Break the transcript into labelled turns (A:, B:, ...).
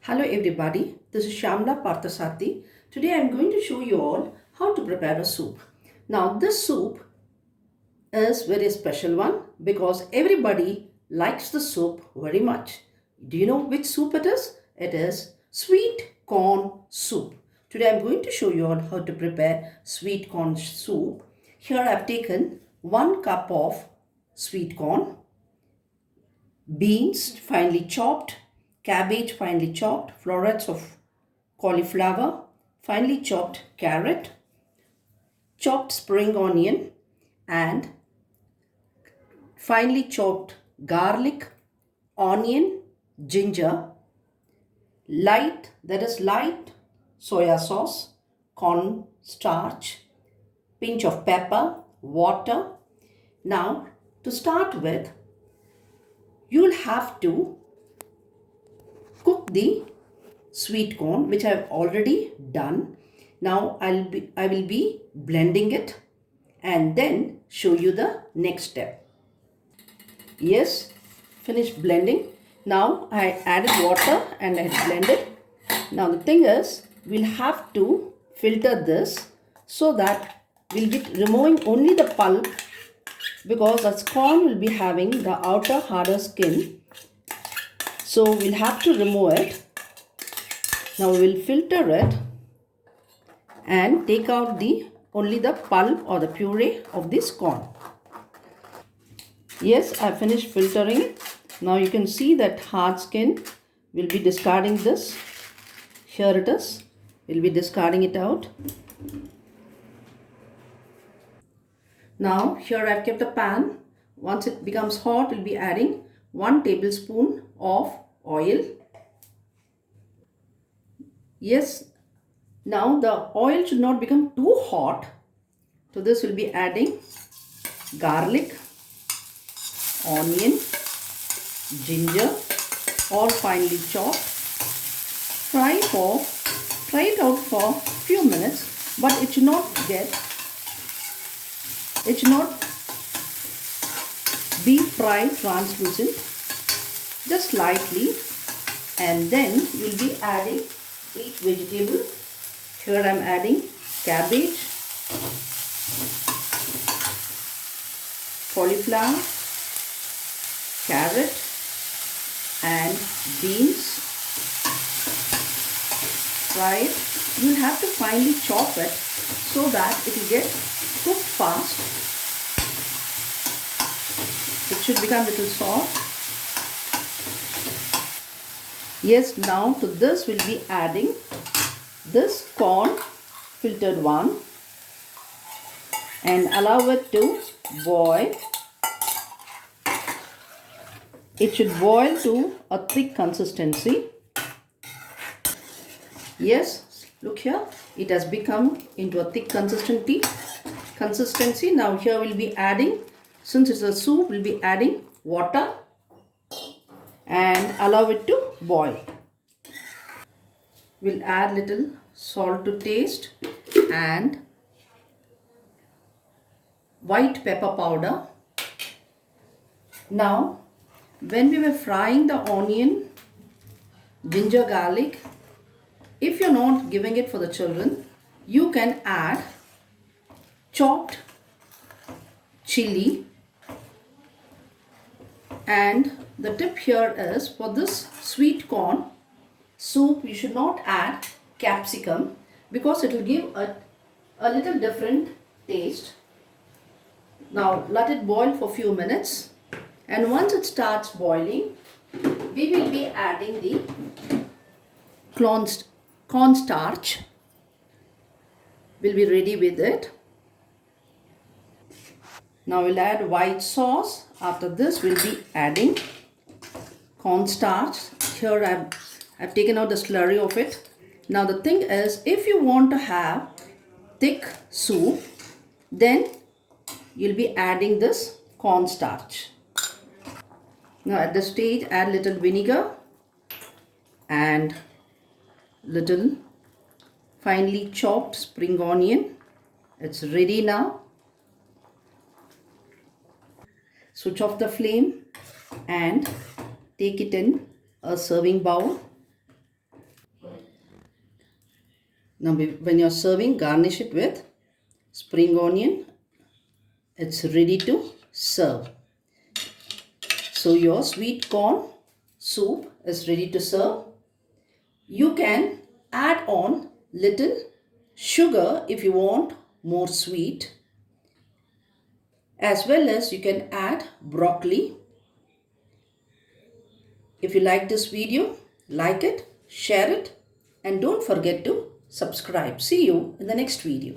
A: Hello everybody, this is Shamla Parthasati. Today I am going to show you all how to prepare a soup. Now this soup is very special one because everybody likes the soup very much. Do you know which soup it is? It is sweet corn soup. Today I am going to show you all how to prepare sweet corn soup. Here I have taken 1 cup of sweet corn, beans finely chopped, cabbage finely chopped, florets of cauliflower, finely chopped carrot, chopped spring onion, and finely chopped garlic, onion, ginger, light soya sauce, corn starch, pinch of pepper, water. Now, to start with, you'll have to cook the sweet corn, which I've already done. Now I will be blending it and then show you the next step. Yes, finished blending. Now I added water and I blended. Now the thing is, we'll have to filter this so that we'll be removing only the pulp, because the corn will be having the outer harder skin. So we'll have to remove it. Now we will filter it and take out only the pulp or the puree of this corn. Yes, I finished filtering it. Now you can see that hard skin. We'll be discarding this. Here it is. We'll be discarding it out. Now here I've kept a pan. Once it becomes hot, we'll be adding 1 tablespoon of oil. Yes, now the oil should not become too hot. So this will be adding garlic, onion, ginger, all finely chopped. Fry it out for few minutes, but it should not be fried translucent, just lightly. And then we'll be adding each vegetable. Here I am adding cabbage, cauliflower, carrot and beans. Fry it. You'll have to finely chop it so that it will get cooked fast. It should become a little soft. Yes, now to this we'll be adding this corn, filtered one, and allow it to boil. It should boil to a thick consistency. Yes, look here, it has become into a thick consistency. Now here we'll be adding, since it's a soup, we'll be adding water and allow it to boil. We'll add little salt to taste and white pepper powder. Now, when we were frying the onion, ginger, garlic, if you're not giving it for the children, you can add chopped chili. And the tip here is, for this sweet corn soup, you should not add capsicum because it will give a little different taste. Now let it boil for a few minutes, and once it starts boiling, we will be adding the cornstarch. We'll be ready with it. Now we'll add white sauce. After this we'll be adding cornstarch. Here I've taken out the slurry of it. Now the thing is, if you want to have thick soup, then you'll be adding this cornstarch. Now at this stage, add little vinegar and little finely chopped spring onion. It's ready now. Switch off the flame and take it in a serving bowl. Now when you're serving, garnish it with spring onion. It's ready to serve. So your sweet corn soup is ready to serve. You can add on little sugar if you want more sweet, as well as you can add broccoli. If you like this video, like it, share it, and don't forget to subscribe. See you in the next video.